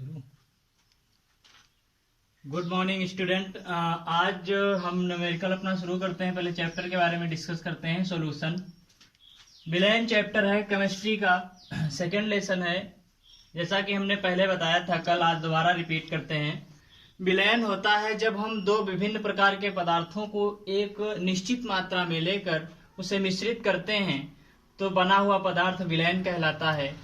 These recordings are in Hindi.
शुरू। Good morning student. आज हम न्यूमेरिकल अपना शुरू करते हैं। पहले चैप्टर के बारे में डिस्कस करते हैं। सॉल्यूशन विलेन चैप्टर है, केमिस्ट्री का सेकेंड लेसन है। जैसा कि हमने पहले बताया था कल, आज दोबारा रिपीट करते हैं। विलेन होता है जब हम दो विभिन्न प्रकार के पदार्थों को एक निश्चित मात्रा में लेकर उसे मिश्रित करते हैं तो बना हुआ पदार्थ विलेन कहलाता है।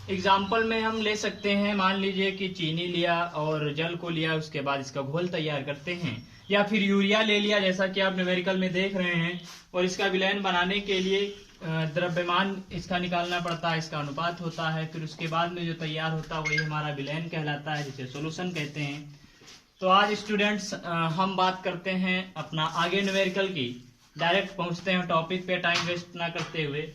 एग्जाम्पल में हम ले सकते हैं, मान लीजिए कि चीनी लिया और जल को लिया, उसके बाद इसका घोल तैयार करते हैं, या फिर यूरिया ले लिया जैसा कि आप न्यूमेरिकल में देख रहे हैं, और इसका विलयन बनाने के लिए द्रव्यमान इसका निकालना पड़ता है, इसका अनुपात होता है, फिर उसके बाद में जो तैयार होता है वही हमारा विलयन कहलाता है, जिसे सोल्यूशन कहते हैं। तो आज स्टूडेंट्स हम बात करते हैं अपना आगे न्यूमेरिकल की। डायरेक्ट पहुंचते हैं टॉपिक पे, टाइम वेस्ट ना करते हुए।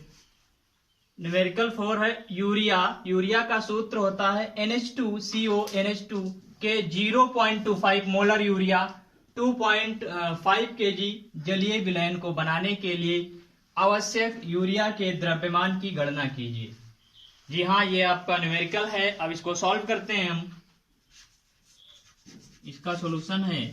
न्यूमेरिकल 4 है यूरिया। यूरिया का सूत्र होता है NH2CO NH2 के 0.25 मोलर यूरिया 2.5 kg जलीय विलयन को बनाने के लिए आवश्यक यूरिया के द्रव्यमान की गणना कीजिए। जी हाँ, ये आपका न्यूमेरिकल है। अब इसको सॉल्व करते हैं हम। इसका सॉल्यूशन है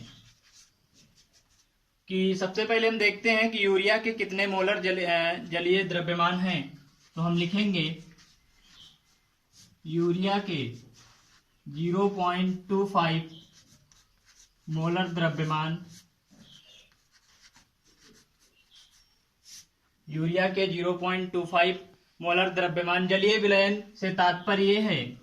कि सबसे पहले हम देखते हैं कि यूरिया के कितने मोलर जलीय द्रव्यमान हैं। तो हम लिखेंगे यूरिया के 0.25 मोलर द्रव्यमान, यूरिया के 0.25 मोलर द्रव्यमान। जलीय विलयन से तात्पर्य है,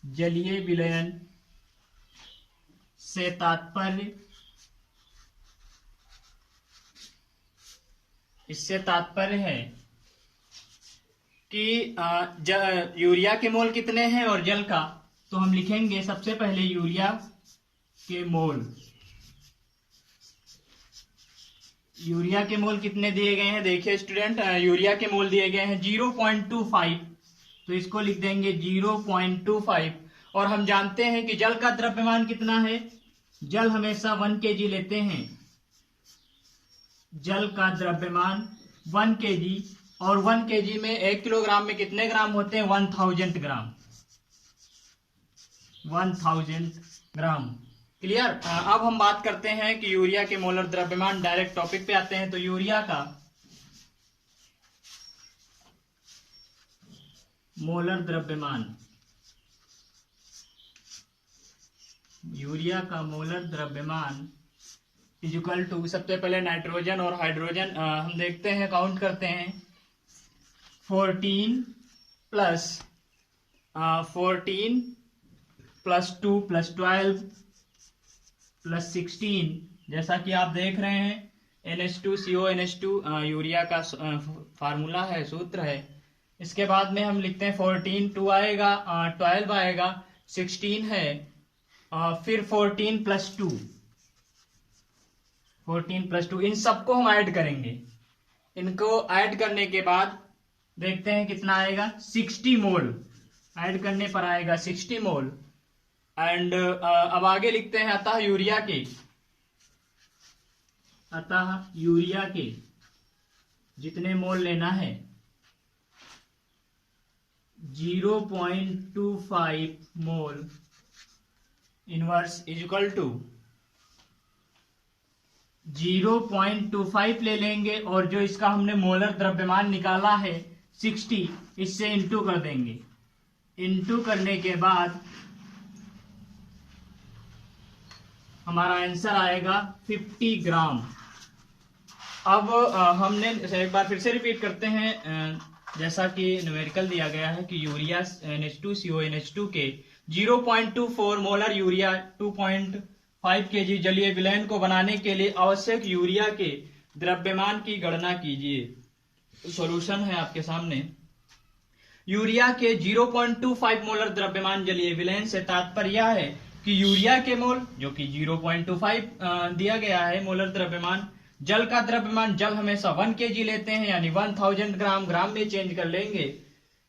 जलीय विलयन से तात्पर्य, इससे तात्पर्य है कि यूरिया के मोल कितने हैं और जल का। तो हम लिखेंगे सबसे पहले यूरिया के मोल। यूरिया के मोल कितने दिए गए हैं, देखिए स्टूडेंट, यूरिया के मोल दिए गए हैं 0.25, तो इसको लिख देंगे 0.25। और हम जानते हैं कि जल का द्रव्यमान कितना है। जल हमेशा 1 kg लेते हैं। जल का द्रव्यमान 1 kg, और 1 kg में 1 किलोग्राम में कितने ग्राम होते हैं, 1000 ग्राम। 1000 ग्राम। क्लियर। अब हम बात करते हैं कि यूरिया के मोलर द्रव्यमान। डायरेक्ट टॉपिक पे आते हैं। तो यूरिया का मोलर द्रव्यमान, यूरिया का मोलर द्रव्यमान इक्वल टू, सबसे पहले नाइट्रोजन और हाइड्रोजन हम देखते हैं, काउंट करते हैं। 14 प्लस 2 प्लस 12 प्लस 16, जैसा कि आप देख रहे हैं NH2CO NH2 यूरिया का फार्मूला है, सूत्र है। इसके बाद में हम लिखते हैं 14, 2 आएगा, 12 आएगा, 16 है, फिर 14 प्लस 2, 14 प्लस 2, इन सबको हम ऐड करेंगे। इनको ऐड करने के बाद देखते हैं कितना आएगा, 60 मोल। ऐड करने पर आएगा 60 मोल। एंड अब आगे लिखते हैं अतः यूरिया के जितने मोल लेना है, 0.25 मोल इनवर्स इक्वल टू 0.25 ले लेंगे, और जो इसका हमने मोलर द्रव्यमान निकाला है 60, इससे इंटू कर देंगे। इंटू करने के बाद हमारा आंसर आएगा 50 ग्राम। अब हमने एक बार फिर से रिपीट करते हैं, जैसा कि न्यूमेरिकल दिया गया है कि यूरिया NH2CO NH2 के 0.24 मोलर यूरिया 2.5 kg जलीय विलयन को बनाने के लिए आवश्यक यूरिया के द्रव्यमान की गणना कीजिए। सॉल्यूशन है आपके सामने। यूरिया के 0.25 मोलर द्रव्यमान जलीय विलयन से तात्पर्य है कि यूरिया के मोल, जो कि 0.25 दिया गया है मोलर द्रव्यमान, जल का द्रव्यमान, जल हमेशा 1 kg लेते हैं, यानी 1000 ग्राम, ग्राम में चेंज कर लेंगे।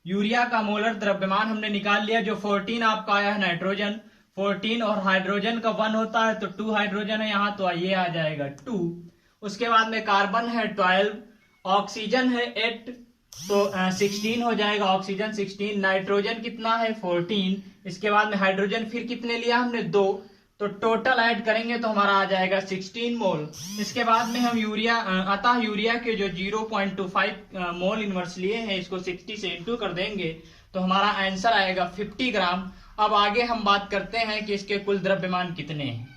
यूरिया का मोलर द्रव्यमान हमने निकाल लिया, जो 14 आपका आया है नाइट्रोजन, 14 और हाइड्रोजन का 1 होता है, तो 2 हाइड्रोजन है यहाँ, तो ये आ जाएगा 2। उसके बाद में कार्बन है 12, ऑक्सीजन है 8, तो 16 हो जाएगा ऑक्सीजन 16, नाइट्रोजन कितना है 14, इसके बाद में हाइड्रोजन फिर कितने लिया हमने 2, तो टोटल ऐड करेंगे तो हमारा आ जाएगा 16 मोल। इसके बाद में हम यूरिया अतः यूरिया के जो 0.25 मोल इनवर्स लिए हैं इसको 60 से इंटू कर देंगे तो हमारा आंसर आएगा 50 ग्राम। अब आगे हम बात करते हैं कि इसके कुल द्रव्यमान कितने हैं।